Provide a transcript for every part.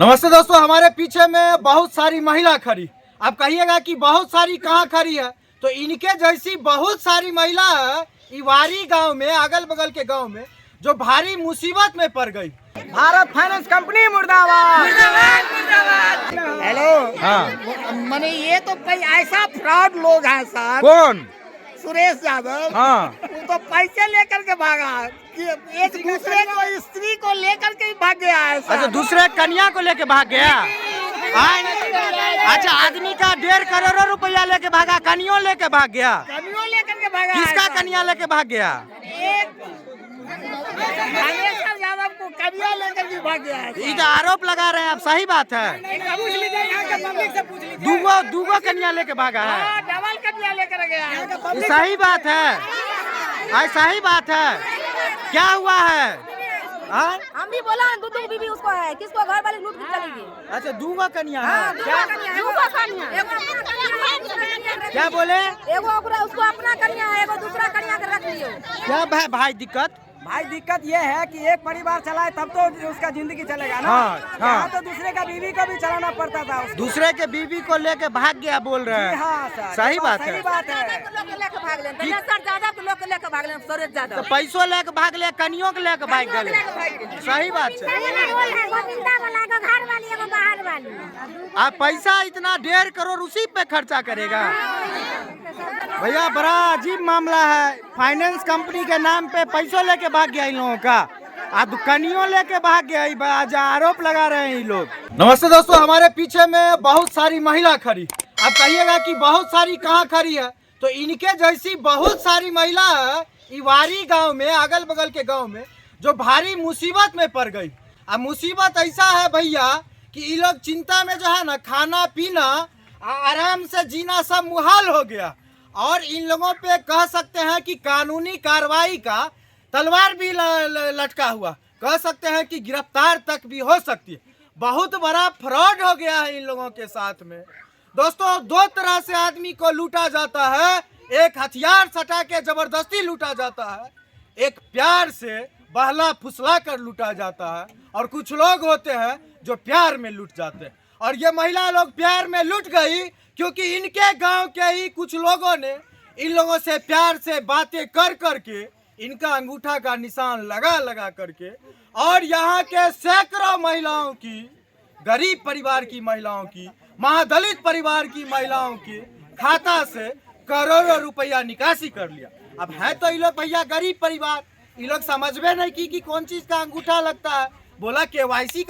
नमस्ते दोस्तों, हमारे पीछे में बहुत सारी महिला खड़ी। आप कहिएगा कि बहुत सारी कहाँ खड़ी है, तो इनके जैसी बहुत सारी महिला है इवारी गांव में, अगल बगल के गांव में, जो भारी मुसीबत में पड़ गई। भारत फाइनेंस कंपनी मुर्दाबाद। हेलो, हाँ, मैंने ये तो कोई ऐसा फ्रॉड लोग हैं सर। कौन? सुरेश यादव। हाँ, वो तो पैसे लेकर के भागा कि एक दूसरे को स्त्री को लेकर के ही भाग गया है सर। अच्छा, दूसरे कन्या को लेके भाग गया। अच्छा, आदमी का 1.5 करोड़ रुपया लेके भागा, कन्यों लेके भाग गया। कन्यों लेकर के भागा। किसका कन्या लेके भाग गया? भागेश्वर यादव को कन्या लेकर के भाग गया है। ये तो आरोप लगा रहे हैं, अब सही बात है। दूगो कन्या लेके भागा है। डबल कन्या लेकर गया है। ये सही बात है, सही बात है। क्या हुआ है? हम भी बोला दूध बीबी उसको है, किसको घर वाले लूट के चली गई। अच्छा, दूगो कन्या है। क्या बोले? एगो उसको अपना कन्या है, एगो दूसरा कन्या के रख लियो। क्या भाई दिक्कत? भाई दिक्कत ये है कि एक परिवार चलाए तब तो उसका जिंदगी चलेगा ना। हाँ। तो दूसरे का बीवी को भी चलाना पड़ता था उसको। दूसरे के बीवी को लेके भाग गया बोल रहे हैं। हाँ सर, सही बात सही है। बात है। लेके भाग ले, ज्यादा के लोग लेके भाग ले, सुरेश तो यादव। पैसों लेके भाग ले, कन्यों के लेके भाग गए। सही बात है। आप पैसा इतना 1.5 करोड़ उसी पे खर्चा करेगा? भैया, बड़ा अजीब मामला है। फाइनेंस कंपनी के नाम पे पैसों लेके भाग गया इन लोगों का, अब कन्यों लेके भाग गया। आज आरोप लगा रहे हैं ये लोग। नमस्ते दोस्तों, हमारे पीछे में बहुत सारी महिला खड़ी। आप कहिएगा कि बहुत सारी कहाँ खड़ी है, तो इनके जैसी बहुत सारी महिला है इवारी गांव में, अगल बगल के गांव में, जो भारी मुसीबत में पड़ गई। अब मुसीबत ऐसा है भैया कि ये लोग चिंता में जो है ना, खाना पीना आराम से जीना सब मुहाल हो गया। और इन लोगों पे कह सकते हैं कि कानूनी कार्रवाई का तलवार भी लटका हुआ, कह सकते हैं कि गिरफ्तार तक भी हो सकती है। बहुत बड़ा फ्रॉड हो गया है इन लोगों के साथ में। दोस्तों, दो तरह से आदमी को लूटा जाता है। एक हथियार सटा के जबरदस्ती लूटा जाता है, एक प्यार से बहला फुसला कर लूटा जाता है, और कुछ लोग होते हैं जो प्यार में लूट जाते हैं। और ये महिला लोग प्यार में लूट गई क्योंकि इनके गांव के ही कुछ लोगों ने इन लोगों से प्यार से बातें कर करके इनका अंगूठा का निशान लगा करके, और यहाँ के सैकड़ों महिलाओं की, गरीब परिवार की महिलाओं की, महादलित परिवार की महिलाओं की खाता से करोड़ों रुपया निकासी कर लिया। अब है तो ये लोग भैया गरीब परिवार, ये लोग समझ में नहीं कि कौन चीज का अंगूठा लगता है। बोला केवाईसी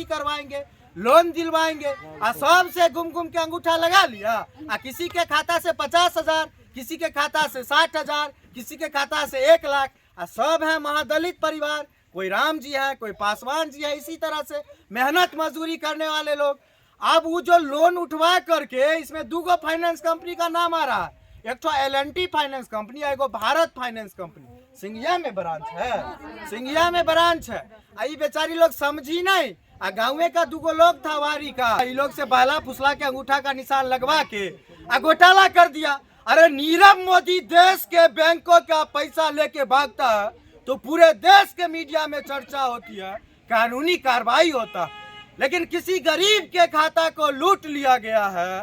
करवाएंगे, लोन दिलवाएंगे, और सबसे घूम के अंगूठा लगा लिया। किसी के खाता से 50,000, किसी के खाता से 60,000, किसी के खाता से 1 लाख। सब है महादलित परिवार, कोई राम जी है, कोई पासवान जी है, इसी तरह से मेहनत मजदूरी करने वाले लोग। अब वो जो लोन उठवा करके, इसमें दूगो फाइनेंस कंपनी का नाम आ रहा है, एक तो L&T फाइनेंस कंपनी, एक भारत फाइनेंस कंपनी। सिंघिया में ब्रांच है। आई बेचारी लोग समझी नहीं। गाँव का दूगो लोग था वारी का, ये लोग से बहला फुसला के अंगूठा का निशान लगवा के घोटाला कर दिया। अरे नीरव मोदी देश के बैंकों का पैसा लेके भागता है तो पूरे देश के मीडिया में चर्चा होती है, कानूनी कार्रवाई होता, लेकिन किसी गरीब के खाता को लूट लिया गया है,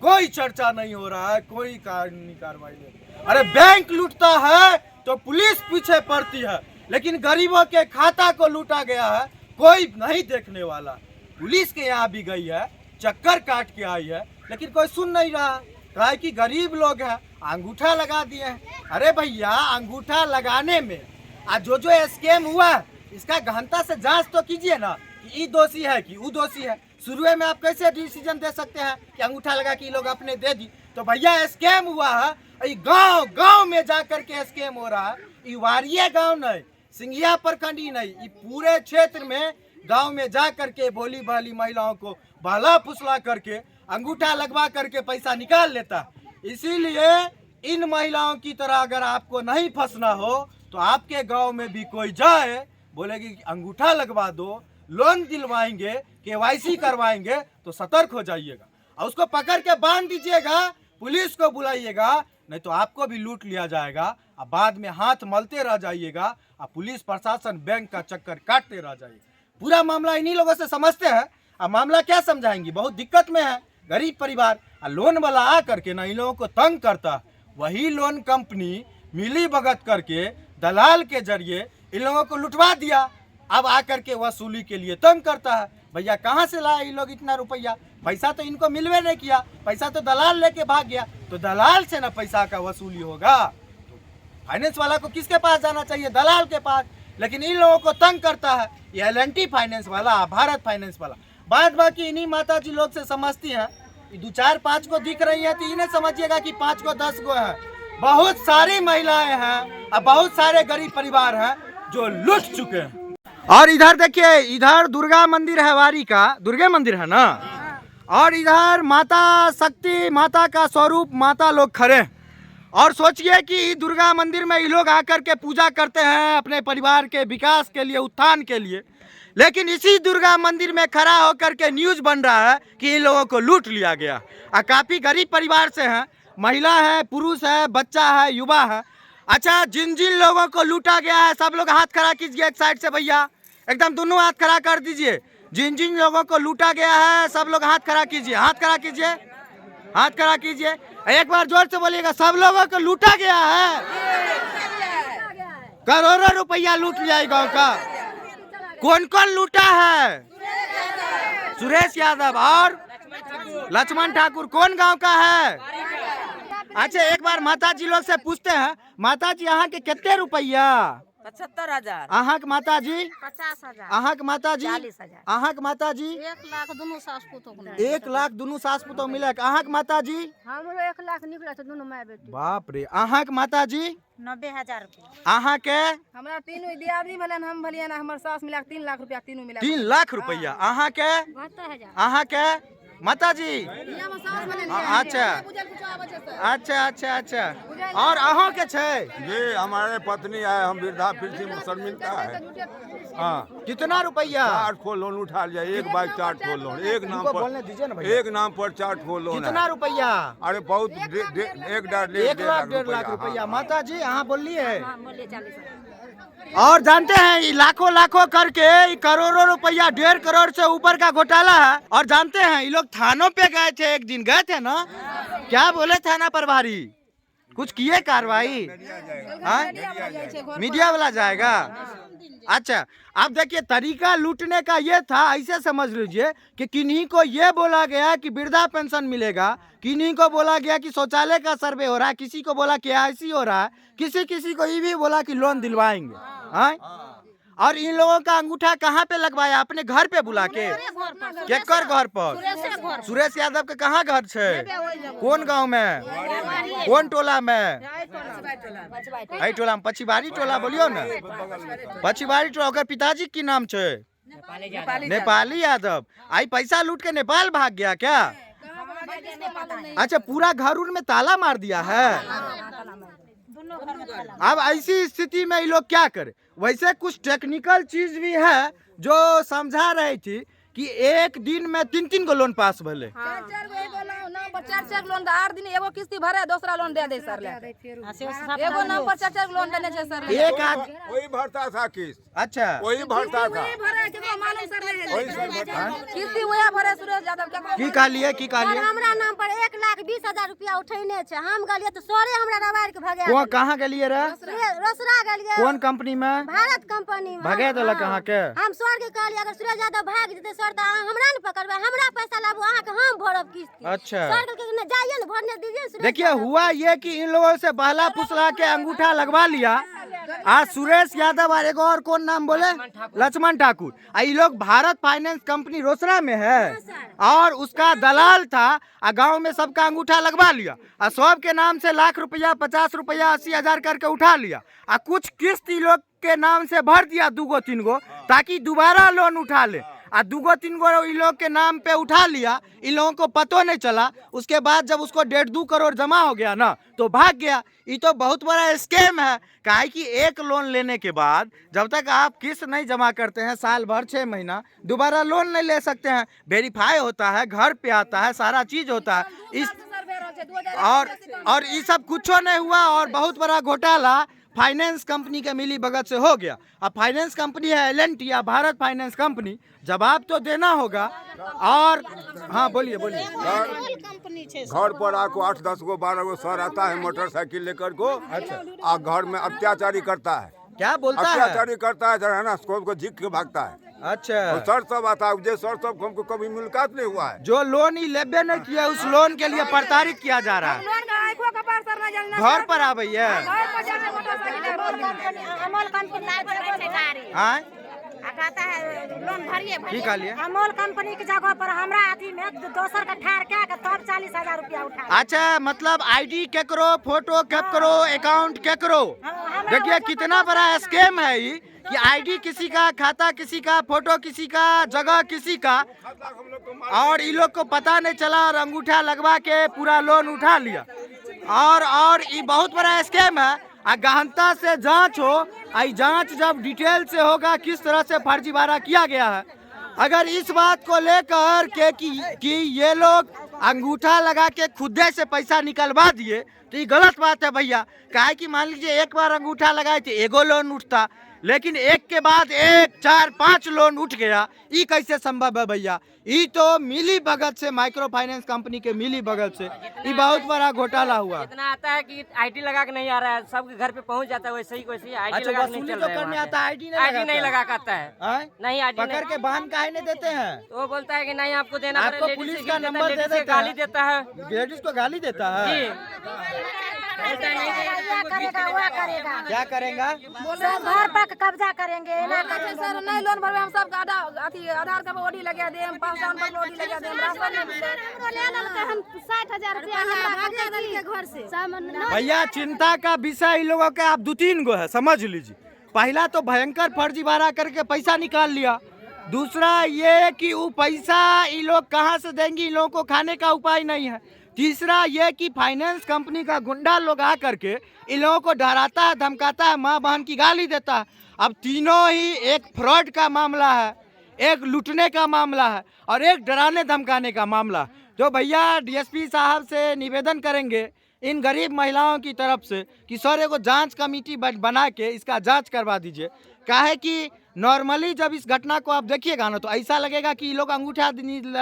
कोई चर्चा नहीं हो रहा है, कोई कानूनी कार्रवाई नहीं। अरे बैंक लूटता है तो पुलिस पीछे पड़ती है, लेकिन गरीबों के खाता को लूटा गया है, कोई नहीं देखने वाला। पुलिस के यहाँ भी गई है, चक्कर काट के आई है, लेकिन कोई सुन नहीं रहा। कहा कि गरीब लोग हैं, अंगूठा लगा दिए हैं। अरे भैया, अंगूठा लगाने में आज जो स्कैम हुआ है, इसका गहनता से जांच तो कीजिए ना कि ये दोषी है कि वो दोषी है। शुरू में आप कैसे डिसीजन दे सकते हैं कि अंगूठा लगा के लोग अपने दे दी? तो भैया स्कैम हुआ है, गांव में जाकर के स्कैम हो रहा है। ये वारिये गांव नहीं, सिंघिया प्रखंड ही नहीं, ये पूरे क्षेत्र में गांव में जा करके भोली भाली महिलाओं को बहला फुसला करके अंगूठा लगवा करके पैसा निकाल लेता। इसीलिए इन महिलाओं की तरह अगर आपको नहीं फंसना हो तो आपके गांव में भी कोई जाए, बोलेगी कि अंगूठा लगवा दो, लोन दिलवाएंगे, केवाईसी करवाएंगे, तो सतर्क हो जाइएगा और उसको पकड़ के बांध दीजिएगा, पुलिस को बुलाइएगा, नहीं तो आपको भी लूट लिया जाएगा। अब बाद में हाथ मलते रह जाइएगा और पुलिस प्रशासन बैंक का चक्कर काटते रह जाइएगा। पूरा मामला इन्हीं लोगों से समझते हैं। अब मामला क्या समझाएंगी, बहुत दिक्कत में है गरीब परिवार। लोन वाला आ करके ना इन लोगों को तंग करता, वही लोन कंपनी मिली भगत करके दलाल के जरिए इन लोगों को लुटवा दिया। अब आकर के वसूली के लिए तंग करता है। भैया कहाँ से लाए ये लोग इतना रुपया? पैसा तो इनको मिलवे नहीं किया, पैसा तो दलाल लेके भाग गया। तो दलाल से ना पैसा का वसूली होगा, तो फाइनेंस वाला को किसके पास जाना चाहिए? दलाल के पास। लेकिन इन लोगों को तंग करता है ये एल&टी फाइनेंस वाला, भारत फाइनेंस वाला। बाद बाकी इन्हीं माता जी लोग से समझती हैं। 2 4 5 को दिख रही है तो इन्हें समझिएगा कि 5 को 10 को है। बहुत सारी महिलाएं हैं और बहुत सारे गरीब परिवार हैं जो लुट चुके हैं। और इधर देखिए, इधर दुर्गा मंदिर है, वारी का दुर्गा मंदिर है ना, और इधर माता शक्ति, माता का स्वरूप माता लोग खड़े। और सोचिए कि दुर्गा मंदिर में ये लोग आकर के पूजा करते हैं अपने परिवार के विकास के लिए, उत्थान के लिए। लेकिन इसी दुर्गा मंदिर में खड़ा होकर के न्यूज़ बन रहा है कि इन लोगों को लूट लिया गया। और काफ़ी गरीब परिवार से हैं, महिला है, पुरुष है, बच्चा है, युवा है। अच्छा, जिन जिन लोगों को लूटा गया है सब लोग हाथ खड़ा कीजिए एक साइड से भैया, एकदम दोनों हाथ खड़ा कर दीजिए। जिन जिन लोगों को लूटा गया है सब लोग हाथ खड़ा कीजिए, हाथ खड़ा कीजिए, हाथ खड़ा कीजिए। एक बार जोर से बोलिएगा, सब लोगों को लूटा गया है। करोड़ों रुपया लूट लिया गांव का। कौन कौन लूटा है? सुरेश यादव और लक्ष्मण ठाकुर। कौन गांव का है? अच्छा, एक बार माता जी लोग से पूछते हैं, माता जी यहाँ के कितने रुपया? 75,000। अहाँ के माता जी? 50,000। अहाँ के माता जी? 40,000। अहाँ के माता जी? 1 लाख दोनों सास पुतोह को। 1 लाख दोनों सास पुतोह मिले। अहाँ के माता जी? हमरो 1 लाख निकला तो दोनों माय बेटी। बाप रे। अहाँ के माता जी? 90,000 रुपया। अहाँ के? हमरा तीनों दियादनी भलन, हम भलियन, हमर सास मिला 3 लाख रुपया, तीनों मिला 3 लाख रुपया। अहाँ के? 72,000। अहाँ के माता जी? अच्छा अच्छा अच्छा अच्छा। और अहाँ के छे? ये हमारे पत्नी है, हम वृद्धा पेंशन शर्मिंदा है। हाँ, कितना रुपया? 4 ठो लोन उठा लिया, एक बाइक 4 ठो लोन, एक नाम इनको बोलने दीजिए ना भैया। एक नाम पर 4 ठो लोन कितना है। रुपया? अरे बहुत 1 लाख 1.5 लाख रुपया। माता जी हाँ बोलिए। बोलिए 40,000। और जानते हैं ये लाखों लाखों करके ये करोड़ों रुपया, 1.5 करोड़ से ऊपर का घोटाला है। और जानते हैं ये लोग थानों पे गए थे, एक दिन गए थे ना, क्या बोले थाना प्रभारी? कुछ किए कार्रवाई? मीडिया वाला जाएगा। अच्छा, अब देखिए तरीका लूटने का ये था, ऐसे समझ लीजिए कि किन्हीं को ये बोला गया कि वृद्धा पेंशन मिलेगा, किन्हीं को बोला गया कि शौचालय का सर्वे हो रहा है, किसी को बोला KYC हो रहा है, किसी को ये भी बोला कि लोन दिलवाएंगे। हाँ? और इन लोगों का अंगूठा कहाँ पे लगवाया? अपने घर पे बुला के? केकर घर पर? सुरेश यादव के कहाँ घर छे? कौन गांव में? कौन टोला में? आई टोला में पछिबारी टोला बोलियो ना, पछिबारी टोला। ओकर पिताजी की नाम छे? नेपाली यादव। आई पैसा लूट के नेपाल भाग गया क्या? अच्छा, पूरा घर उर में ताला मार दिया है। अब ऐसी स्थिति में ये लोग क्या करे? वैसे कुछ टेक्निकल चीज भी है जो समझा रही थी कि एक दिन में 3 को लोन पास भले। 4 लोन 8 दिन एगो किस्ती भरे, दूसरा लोन दे दे सर ले। एगो नाम पर 4 लोन देने छै सर ले। एक आदमी वही भरता था किस्त। अच्छा, वही भरता था। किस्ती वही भरे सुरेश यादव के। की कहलिए? की कहलिए? हमरा नाम पर 1,20,000 रुपया उठैने छै। हम गलिए तो सोरे हमरा रवार के भगा। वो कहाँ गेलिए रे? रोसड़ा गलिए। कौन कंपनी में? भारत कंपनी में। भगे देलक कहाँ के? हम सर के कहलिए अगर सुरेश यादव भाग जेते सर त हमरा न पकड़बे, हमरा पैसा लाबू, अहाँ के हम भरब किस्त। अच्छा, सर के न जाइए न भरने दीजिए सुरेश। देखिए हुआ ये कि इन लोगों से बहला फुसला के अंगूठा लगवा लिया। आज सुरेश यादव और एगो और कौन नाम बोले? लक्ष्मण ठाकुर। ये लोग भारत फाइनेंस कंपनी रोसड़ा में है और उसका दलाल था। गांव में सबका अंगूठा लगवा लिया और सब के नाम से लाख रुपया, 50 रुपया, 80,000 करके उठा लिया। कुछ किस्त लोग के नाम से भर दिया 2 3 गो, ताकि दोबारा लोन उठा ले। 2 3 गो इन लोग के नाम पे उठा लिया, इन लोगों को पता नहीं चला। उसके बाद जब उसको 1.5-2 करोड़ जमा हो गया ना, तो भाग गया। ये तो बहुत बड़ा स्कैम है। काहे कि एक लोन लेने के बाद जब तक आप किस्त नहीं जमा करते हैं, साल भर 6 महीना, दोबारा लोन नहीं ले सकते हैं। वेरीफाई होता है, घर पे आता है, सारा चीज होता है। इस और ये सब कुछ नहीं हुआ और बहुत बड़ा घोटाला फाइनेंस कंपनी के मिली भगत से हो गया। अब फाइनेंस कंपनी है L&T या भारत फाइनेंस कंपनी, जवाब तो देना होगा। और हाँ बोलिए बोलिए। घर पर आको 8-10 गो 12 गो सर आता है मोटरसाइकिल लेकर को। अच्छा। और घर में अत्याचारी करता है। क्या बोलता है? अत्याचारी करता है, जो है ना उसको झिक के भागता है। अच्छा। और सर सब आता है, जो सर सब हमको कभी मुलाकात नहीं हुआ है। जो लोन ही लेबे नहीं किया उस लोन के लिए प्रताड़ित किया जा रहा है। घर पर आ भैया। हाँ कहता है लोन भरिए की कहलिए? अमोल कंपनी की जगह पर हमरा अथी में दोसर का ठार क्या के तब 40,000 रुपया उठा। अच्छा, मतलब आईडी केकरो, फोटो केकरो, अकाउंट केकरो। देखिए कितना बड़ा स्कैम है ये कि आईडी किसी का, खाता किसी का, फोटो किसी का, जगह किसी का, और इन लोग को पता नहीं चला और अंगूठा लगवा के पूरा लोन उठा लिया। और ये बहुत बड़ा स्कैम है। गहनता से जांच हो, आई जांच जब डिटेल से होगा किस तरह से फर्जीवाड़ा किया गया है। अगर इस बात को लेकर के कि ये लोग अंगूठा लगा के खुदे से पैसा निकलवा दिए तो ये गलत बात है भैया। काहे कि मान लीजिए एक बार अंगूठा लगाए थे एगो लोन उठता, लेकिन एक के बाद 1, 4, 5 लोन उठ गया। ये कैसे संभव है भैया? ये तो मिली भगत से, माइक्रो फाइनेंस कंपनी के मिली भगत से ये बहुत बड़ा घोटाला हुआ। इतना आता है कि आईडी लगा के नहीं आ रहा है, सबके घर पे पहुंच जाता है वैसे ही आईडी लगा के नहीं चल रहा है। करने आता आईडी नहीं लगा आता है। नहीं आईडी पकड़ के बांध काहे नहीं देते हैं? तो वो बोलता है कि नहीं आपको देना आपको पड़ेगा। पुलिस का नंबर दे देता गाली देता है, लेडीज को गाली देता है। क्या करेगा? घर पर कब्जा करेंगे। सर नहीं लोन भरवे हम सब आधार कार्ड ओडी लगा दे, हम पहचान पत्र ओडी लगा दे, राशन नहीं मिले। हम 60,000 रुपया घर से। भैया चिंता का विषय इन लोगों का आप 2-3 गो है, समझ लीजिए। पहला तो भयंकर फर्जीवाड़ा करके पैसा निकाल लिया। दूसरा ये कि वो पैसा इन लोग कहाँ से देंगे, इन लोगों को खाने का उपाय नहीं है। तीसरा ये कि फाइनेंस कंपनी का गुंडा लोग आ करके इन लोगों को डराता है, धमकाता है, माँ बहन की गाली देता है। अब तीनों ही, एक फ्रॉड का मामला है, एक लूटने का मामला है और एक डराने धमकाने का मामला। तो भैया डीएसपी साहब से निवेदन करेंगे इन गरीब महिलाओं की तरफ से कि सर एगो जांच कमेटी बना के इसका जांच करवा दीजिए। काहे कि नॉर्मली जब इस घटना को आप देखिएगा ना तो ऐसा लगेगा कि ये लोग अंगूठा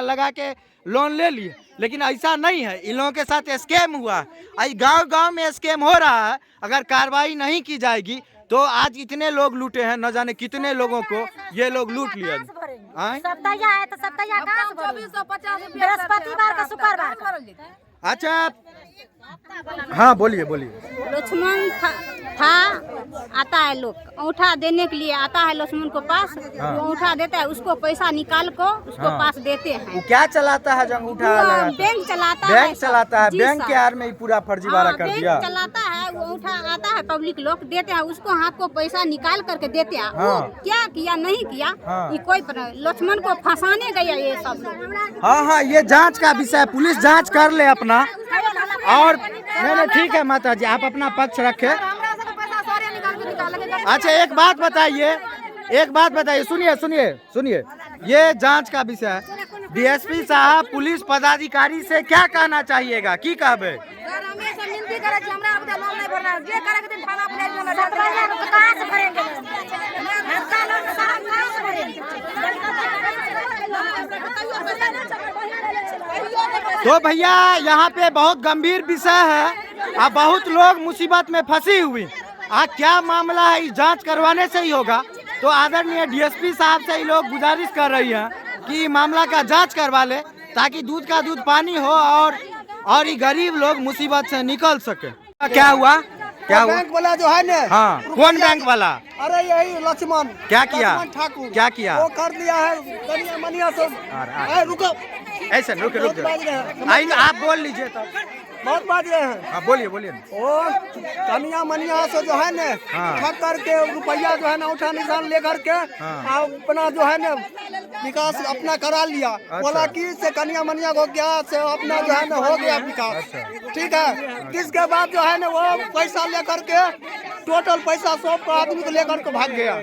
लगा के लोन ले लिए, लेकिन ऐसा नहीं है। इन लोगों के साथ स्कैम हुआ है। गांव-गांव में स्कैम हो रहा है। अगर कार्रवाई नहीं की जाएगी तो आज इतने लोग लूटे हैं, न जाने कितने लोगों को ये लोग लूट लिया। सप्ताह है तो सप्ताह कहाँ से भरेंगे? 2450 बृहस्पतिवार का शुक्रवार। अच्छा हाँ बोलिए बोलिए। लक्ष्मण था आता है लोग अंगूठा देने के लिए आता है लक्ष्मण को पास। हाँ। वो अंगूठा देता है, उसको पैसा निकाल को उसको हाँ। पास देते हैं। वो क्या चलाता है जो अंगूठा लगाता है? बैंक चलाता है। बैंक चलाता है। जी बैंक के सर। आड़ में ही पूरा फर्जीवाड़ा कर दिया। बैंक चलाता है, वो अंगूठा आता है, पब्लिक लोग देते हैं, उसको हाथ को पैसा निकाल करके देते हैं। हाँ। वो क्या किया नहीं किया हाँ। ये कोई लक्ष्मण को फंसाने गया ये सब लोग। हाँ, ये जांच का विषय, पुलिस जांच कर ले अपना। और नहीं ठीक है माता जी, आप अपना पक्ष रखें। अच्छा एक बात बताइए, सुनिए, ये जांच का विषय है। डीएसपी साहब पुलिस पदाधिकारी से क्या कहना चाहिएगा, की कहबे? सर हमें सब मिलती करे कि हमरा अब लोन नहीं भरना है। जे करे के दिन थाना अपने में कहाँ से भरेंगे? हमका लोन साहब कहाँ से भरेंगे? तो भैया यहाँ पे बहुत गंभीर विषय है। अब बहुत लोग मुसीबत में फंसी हुई। क्या मामला है, जांच करवाने से ही होगा। तो आदरणीय डीएसपी साहब से ये लोग गुजारिश कर रही हैं कि मामला का जांच करवा ले, ताकि दूध का दूध पानी हो और ये गरीब लोग मुसीबत से निकल सके। क्या हुआ? बैंक वाला जो है ना, हाँ, कौन बैंक वाला? अरे यही लक्ष्मण। क्या किया? लक्ष्मण ठाकुर। क्या किया? वो कर दिया है कनिया मनिया से। रुको ऐसे रुक आइए, आप बोल लीजिए तो। बहुत बात रहे हैं। हाँ बोलिए। ओ कनिया मनिया से जो है ना ठग करके रुपया जो है ना उठा निशान ले करके अपना जो है ना विकास अपना करा लिया। बोला कि से कनिया मनिया को क्या से अपना जो है ना हो गया विकास। ठीक है, किसके बाद जो है ना वो पैसा ले करके टोटल पैसा 100 आदमी को लेकर के भाग गया।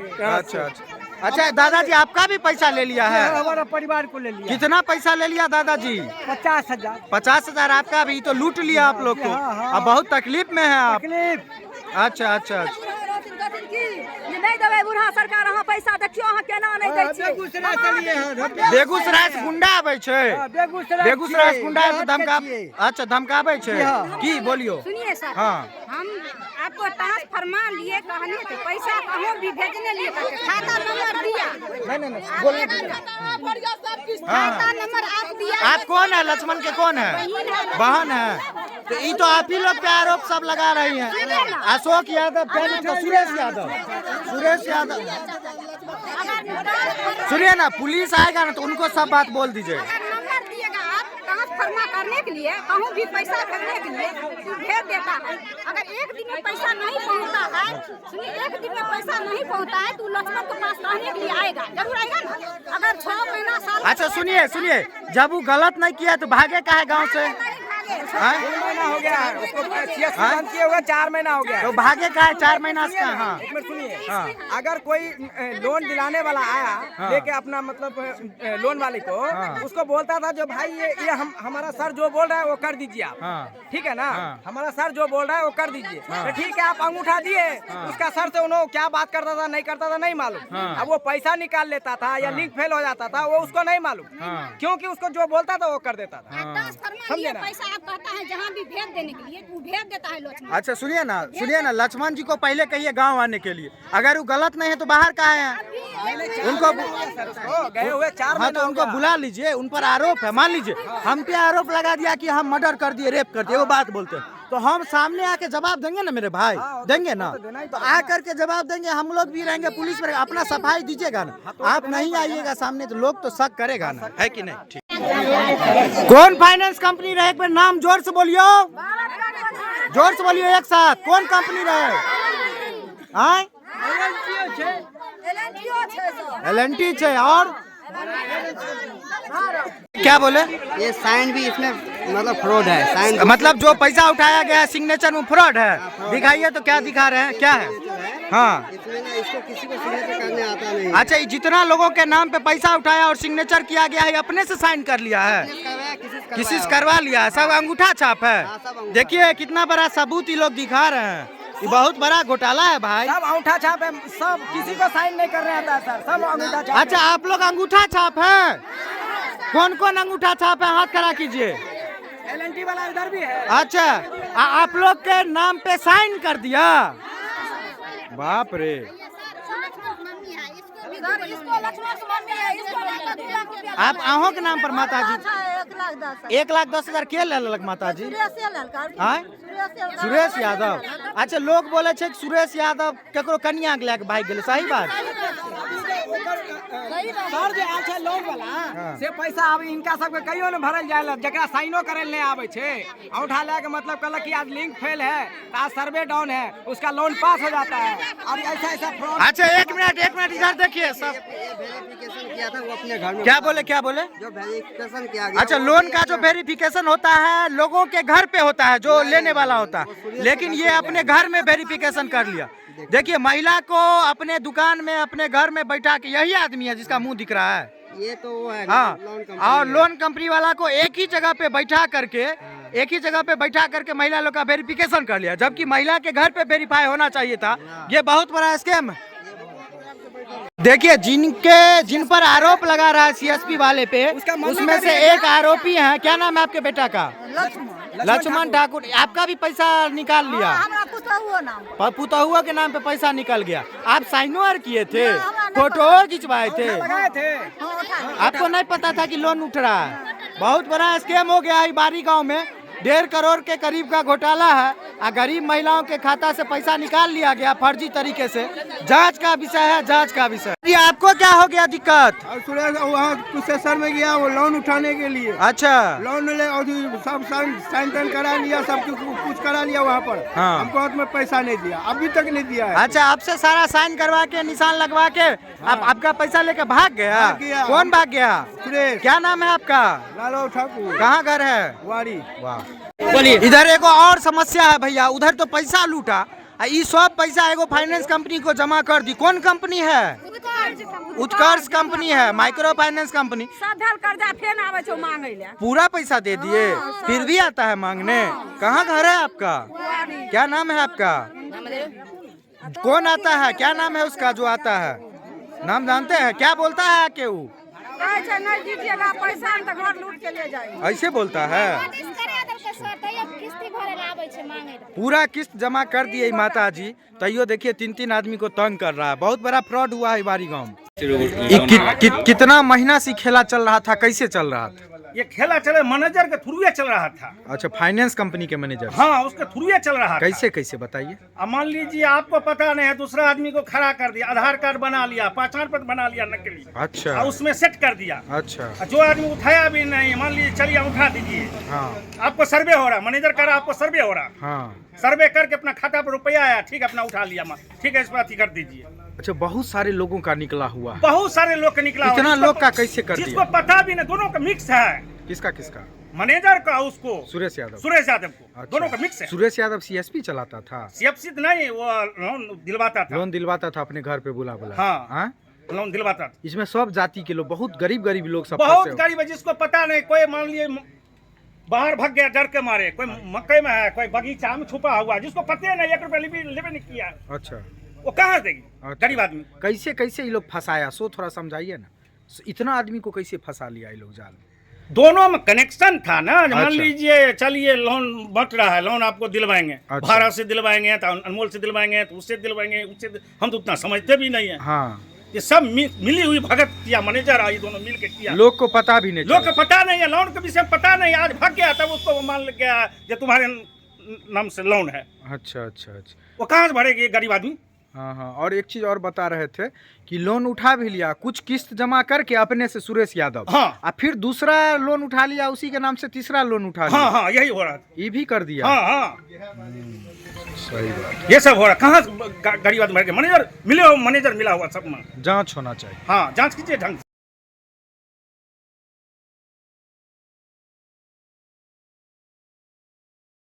अच्छा दादाजी आपका भी पैसा ले लिया है? हमारा परिवार को ले लिया। कितना पैसा ले लिया दादाजी? 50,000। 50,000 आपका भी तो लूट लिया आप लोग को। अब बहुत तकलीफ में है आप। अच्छा। नहीं देबै बूढ़ा सरकार अहाँ पैसा देखियो अहाँ केना नहीं दै छियै। बेगूसराय से गुंडा आबै छै, बेगूसराय से गुंडा से धमका, अच्छा धमकाबै छै की बोलियो। सुनिए सर, हाँ हम आपको ट्रांसफरमा लिए कहने थे, पैसा कहूँ भी भेजने लिए खाता नंबर दिया, नहीं बोलिए। खाता नंबर आप दिया। आप कौन है? लक्ष्मण के कौन है? बहन है। तो ये तो आप ही लोग पे आरोप सब लगा रही हैं। अशोक यादव, क्या नाम था? सुरेश यादव, सुरेश यादव। सुनिए ना, पुलिस आएगा ना तो उनको सब बात बोल दीजिए। नंबर दिएगा आप ट्रांसफरमा करने के लिए, कहूँ भी पैसा करने के लिए भेज देता है। अगर एक दिन में पैसा नहीं पहुँचता है, सुनिए, एक दिन में पैसा नहीं पहुँचता है तो लक्ष्मण के पास रहने के लिए आएगा, जरूर आएगा ना। अगर 6 महीना साल, अच्छा सुनिए सुनिए, जब वो गलत नहीं किया तो भागे का है गाँव से? 3 महीना हो गया है उसको बंद किए हुए, 4 महीना हो गया है। तो भागे का है 4 महीना से? हाँ एक मिनट सुनिए, हाँ। अगर कोई लोन दिलाने वाला आया लेके अपना मतलब लोन वाले को, उसको बोलता था जो भाई ये हमारा सर जो बोल रहा है वो कर दीजिए आप, ठीक है ना, हमारा सर जो बोल रहा है वो कर दीजिए, तो ठीक है आप अंगूठा दिए, उसका सर से उन्होंने क्या बात करता था नहीं करता था नहीं मालूम। अब वो पैसा निकाल लेता था या लिंक फेल हो जाता था, वो उसको नहीं मालूम, क्योंकि उसको जो बोलता था वो कर देता था। समझे ना, पैसा आप कहता है जहाँ भी भेज देने के लिए वो भेज देता है लक्ष्मण। अच्छा सुनिए ना, लक्ष्मण जी को पहले कहिए गांव आने के लिए, अगर वो गलत नहीं है तो बाहर का है उनको गए हुए 4 हाँ तो उनको बुला लीजिए, उन पर आरोप है। मान लीजिए हम पे आरोप लगा दिया कि हम मर्डर कर दिए, रेप कर दिए, वो बात बोलते हैं, तो हम सामने आके जवाब देंगे ना मेरे भाई, देंगे ना, तो आ करके जवाब देंगे, हम लोग भी रहेंगे, पुलिस में अपना सफाई दीजिएगा ना। आप नहीं आइएगा सामने तो लोग तो शक करेगा ना, है कि नहीं? ठीक। कौन फाइनेंस कंपनी रहे? एक बार नाम जोर से बोलियो, जोर से बोलियो एक साथ। कौन कंपनी रहे? हाँ LNT है। और क्या बोले? ये साइन भी इसमें मतलब फ्रॉड है, साइन मतलब जो पैसा उठाया गया है सिग्नेचर में फ्रॉड है। दिखाइए तो क्या दिखा रहे हैं, क्या है? हाँ इसमें ना इसको किसी को सिग्नेचर करने आता नहीं। अच्छा, ये जितना लोगों के नाम पे पैसा उठाया और सिग्नेचर किया गया है अपने से साइन कर लिया है, किसी से करवा लिया है, सब अंगूठा छाप है। देखिए कितना बड़ा सबूत ये लोग दिखा रहे हैं, ये बहुत बड़ा घोटाला है भाई। सब अंगूठा छाप है, सब किसी को साइन नहीं करने आता सर, सब अंगूठा छाप। अच्छा आप लोग अंगूठा छाप है? कौन कौन अंगूठा छाप है? हाथ खड़ा कीजिए। LNT वाला इधर भी है। अच्छा आप लोग के नाम पे साइन कर दिया? बाप रे। आप अहों के नाम पर माता जी 1,10,000 के लेलक माता जी? सुरेश यादव। अच्छा लोग बोले छे कि सुरेश यादव केकरो कन्या के लेके भाग गेल, सही बात? सर जे आल छै लोन वाला से पैसा अब इनका सबके कहियो न भरल जायला, जकरा साइनो करल नहीं आवे छे, अंगूठा लेके मतलब कहलक कि आज लिंक फेल है, आज सर्वे डाउन है, उसका लोन पास हो जाता है। अब ऐसा फ्रॉड। अच्छा एक मिनट इधर देखिए सब। वेरिफिकेशन किया था वो अपने घर में। क्या बोले? जो वेरिफिकेशन किया गया। अच्छा लोन का जो वेरिफिकेशन होता है लोगों के घर पे होता है, जो लेने वाला होता है, लेकिन ये अपने घर में वेरिफिकेशन कर लिया। देखिए महिला को अपने दुकान में अपने घर में बैठा के, यही आदमी है जिसका मुंह दिख रहा है, ये तो वो है हाँ, और लोन कंपनी वाला को एक ही जगह पे बैठा करके महिला लोग का वेरिफिकेशन कर लिया, जबकि महिला के घर पे वेरीफाई होना चाहिए था। ये बहुत बड़ा स्कैम है। देखिए जिन पर आरोप लगा रहा है CSP वाले पे, उसमें से एक आरोपी है, क्या नाम है आपके बेटा का? लक्ष्मण ठाकुर। आपका भी पैसा निकाल लिया? पुतहुआ के नाम पे पैसा निकल गया। आप साइनो किए थे, फोटो खिंचवाए थे, आपको नहीं पता था कि लोन उठ रहा है? बहुत बड़ा स्कैम हो गया है बारी गांव में, 1.5 करोड़ के करीब का घोटाला है, और गरीब महिलाओं के खाता से पैसा निकाल लिया गया फर्जी तरीके से। जांच का विषय है, जांच का विषय। ये आपको क्या हो गया दिक्कत? वहाँ प्रोसेसर में गया वो लोन उठाने के लिए। अच्छा लोन ले और सब साइन करा लिया, सब कुछ करा लिया वहाँ पर। हाँ। हमको हाथ में पैसा नहीं दिया, अभी तक नहीं दिया है। अच्छा आपसे सारा साइन करवा के निशान लगवा के आपका पैसा लेके भाग गया? कौन भाग गया? सुरेश। क्या नाम है आपका? लालो ठाकुर। कहाँ घर है? वारी। वाह। बोलिए। इधर एगो और समस्या है भैया, उधर तो पैसा लूटा, ये सब पैसा एगो फाइनेंस कंपनी को जमा कर दी। कौन कंपनी है? उत्कर्ष कंपनी है, माइक्रो फाइनेंस कंपनी। कर्जा फेन आवे छो मांगे ले, पूरा पैसा दे दिए, फिर भी आता है मांगने। कहाँ घर है आपका? क्या नाम है आपका? कौन आता है, क्या नाम है उसका जो आता है, नाम जानते हैं, क्या बोलता है के वो नहीं दीजिएगा पैसा हम तो घर लूट के ले जाएंगे। ऐसे बोलता है? पूरा किस्त जमा कर दिए माता जी, तैयो देखिए 3-3 आदमी को तंग कर रहा है। बहुत बड़ा फ्रॉड हुआ है हमारी गाँव में। कितना महीना से खेला चल रहा था, कैसे चल रहा था? ये खेला चले मैनेजर के थ्रू चल रहा था। अच्छा, फाइनेंस कंपनी के मैनेजर? हाँ, उसके थ्रू चल रहा था। कैसे कैसे बताइए? अब मान लीजिए आपको पता नहीं है, दूसरा आदमी को खड़ा कर दिया, आधार कार्ड बना लिया, पहचान पत्र बना लिया नकली। अच्छा। और उसमें सेट कर दिया। अच्छा। जो आदमी उठाया भी नहीं, मान लीजिए चलिए उठा दीजिए। हाँ। आपको सर्वे हो रहा, मैनेजर कर रहा, आपको सर्वे हो रहा। हाँ। सर्वे करके अपना खाता पर रुपया आया, ठीक है, अपना उठा लिया, ठीक है, इस बात कर दीजिए। अच्छा, बहुत सारे लोगों का निकला हुआ, बहुत सारे लोग का निकला। इतना लोग का कैसे कर दिया? जिसको पता भी नहीं, दोनों का मिक्स है। किसका किसका? मैनेजर का, उसको सुरेश यादव। सुरेश यादव को। अच्छा। दोनों का मिक्स है। सुरेश यादव सीएसपी चलाता था? सीएसपी नहीं, वो लोन दिलवाता था। लोन दिलवाता था अपने घर पे बुला। हाँ, लोन दिलवाता था। इसमें सब जाति के लोग, बहुत गरीब लोग सब बहुत गरीब है, जिसको पता नहीं। कोई मान लिए बाहर भाग गया डर के मारे, कोई मकई में है, कोई बगीचा में छुपा हुआ, जिसको पता नहीं, 1 रुपया लेवे नहीं किया। अच्छा। वो कहाँ देगी? अच्छा। गरीब आदमी। कैसे कैसे ये लोग फंसाया, सो थोड़ा समझाइए ना। इतना आदमी को कैसे फंसा लिया ये लोग जाल में? दोनों में कनेक्शन था ना। मान अच्छा। लीजिए चलिए लोन बट रहा है, लोन आपको दिलवाएंगे। अच्छा। भारत से दिलवाएंगे तो अनमोल से दिलवाएंगे, तो उससे दिलवाएंगे, उससे हम तो उतना समझते भी नहीं है। हाँ। ये सब मिली हुई भगत किया, मैनेजर आई, दोनों मिल के किया। लोग को पता भी नहीं, लोग को पता नहीं है, लोन के विषय में पता नहीं। आज भाग गया तब उसको मान गया जो तुम्हारे नाम से लोन है। अच्छा अच्छा अच्छा। वो कहाँ से भरेगी गरीब आदमी? हाँ हाँ। और एक चीज और बता रहे थे कि लोन उठा भी लिया, कुछ किस्त जमा करके अपने से सुरेश यादव। हाँ। और फिर दूसरा लोन उठा लिया, उसी के नाम से तीसरा लोन उठा लिया। हाँ हाँ, यही हो रहा था। ये भी कर दिया। हाँ हाँ, सही बात। ये सब हो रहा। कहाँ गरीब आदमी मैनेजर मिले हो, मैनेजर मिला हुआ सब में जांच होना चाहिए। हाँ, जांच कीजिए ढंग से।